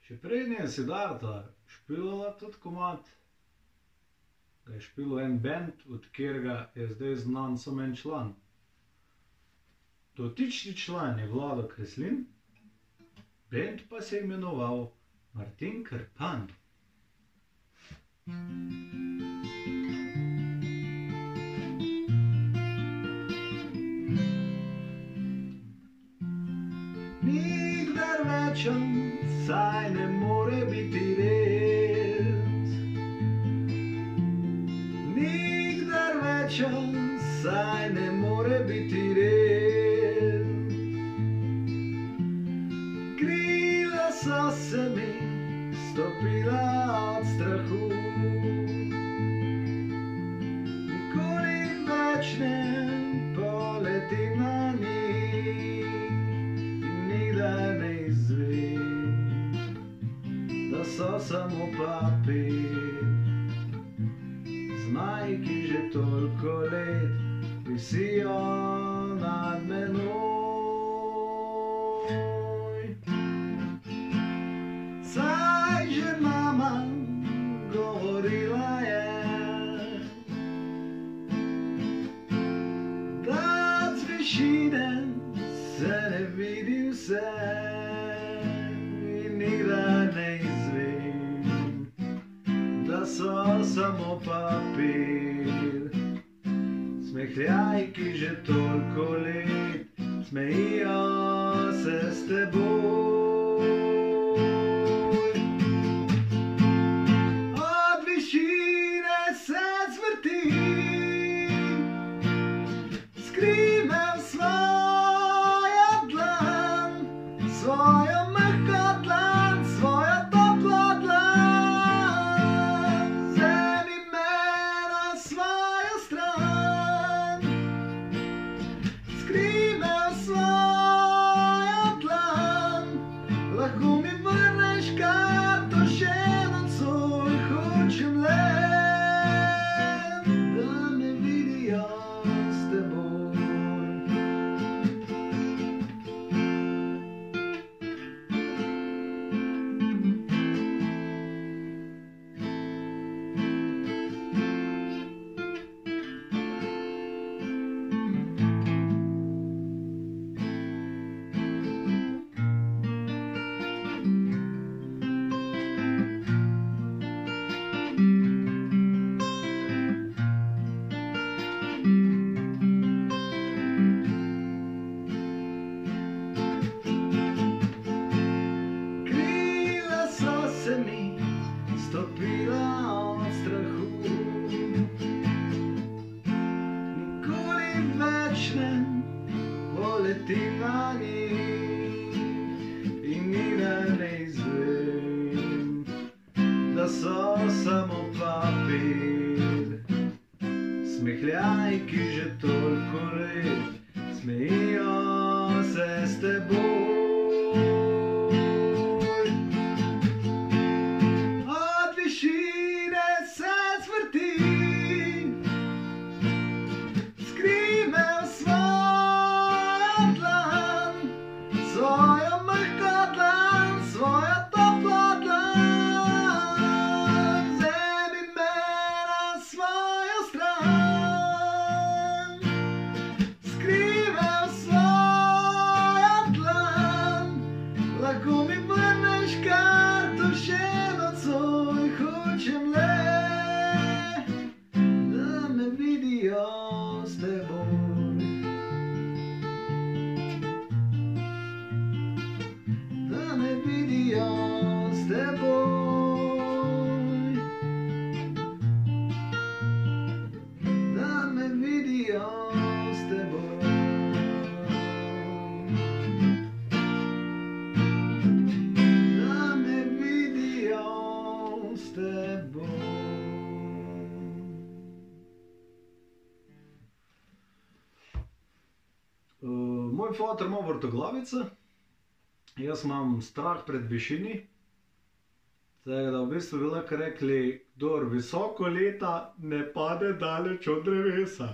Še prednje je Siddharta špilala tudi komad, ga je špilal en band, od katerega je zdaj znan samo en član. Dotični član je Vlado Kreslin, band pa se je imenoval Martin Krpan. Nikdar več saj ne more biti res. Nikdar več saj ne more biti res. Krila so se mi stopila od strahu. Nikoli več ne poletim na njih. Nikdar ne izvem, da so samo papir. Zmaji, ki že toliko let visijo nad menoj. Saj že mama govorila je, da z višine se ne vidi vse. In nikdar ne izvem, da so samo papir. Smehljaji, ki že toliko let smejijo se s teboj. Od višine se zvrtim, skrivam svojo dlan, svojo mehko dlan, svojo toplo dlan. Vzemi me na svojo stran, skrivam svojo dlan. Lahko mi vrneš karto še nocoj, hočem le, da me vidijo s teboj. Krila so se mi stopila od strahu. Nikoli več ne poletim na njih. In nikdar ne izvem, da so samo papir. Smehljaji, ki že toliko let smejijo se s teboj. Od višine se zvrtim, skrivam svojo dlan, svojo mehko dlan, svojo toplo dlan. Vzemi me na svojo stran, skrivam svojo dlan. Lahko mi vrneš karto še nocoj, hočem le, da me vidijo s teboj. Da me vidijo s teboj. Da me vidijo s teboj. Da me vidijo s teboj. Moj foter ima vrtoglavico, jaz imam strah pred višini. Tako da v bistvu bi lahko rekli, kdor visoko leta, ne pade daleč od drevesa.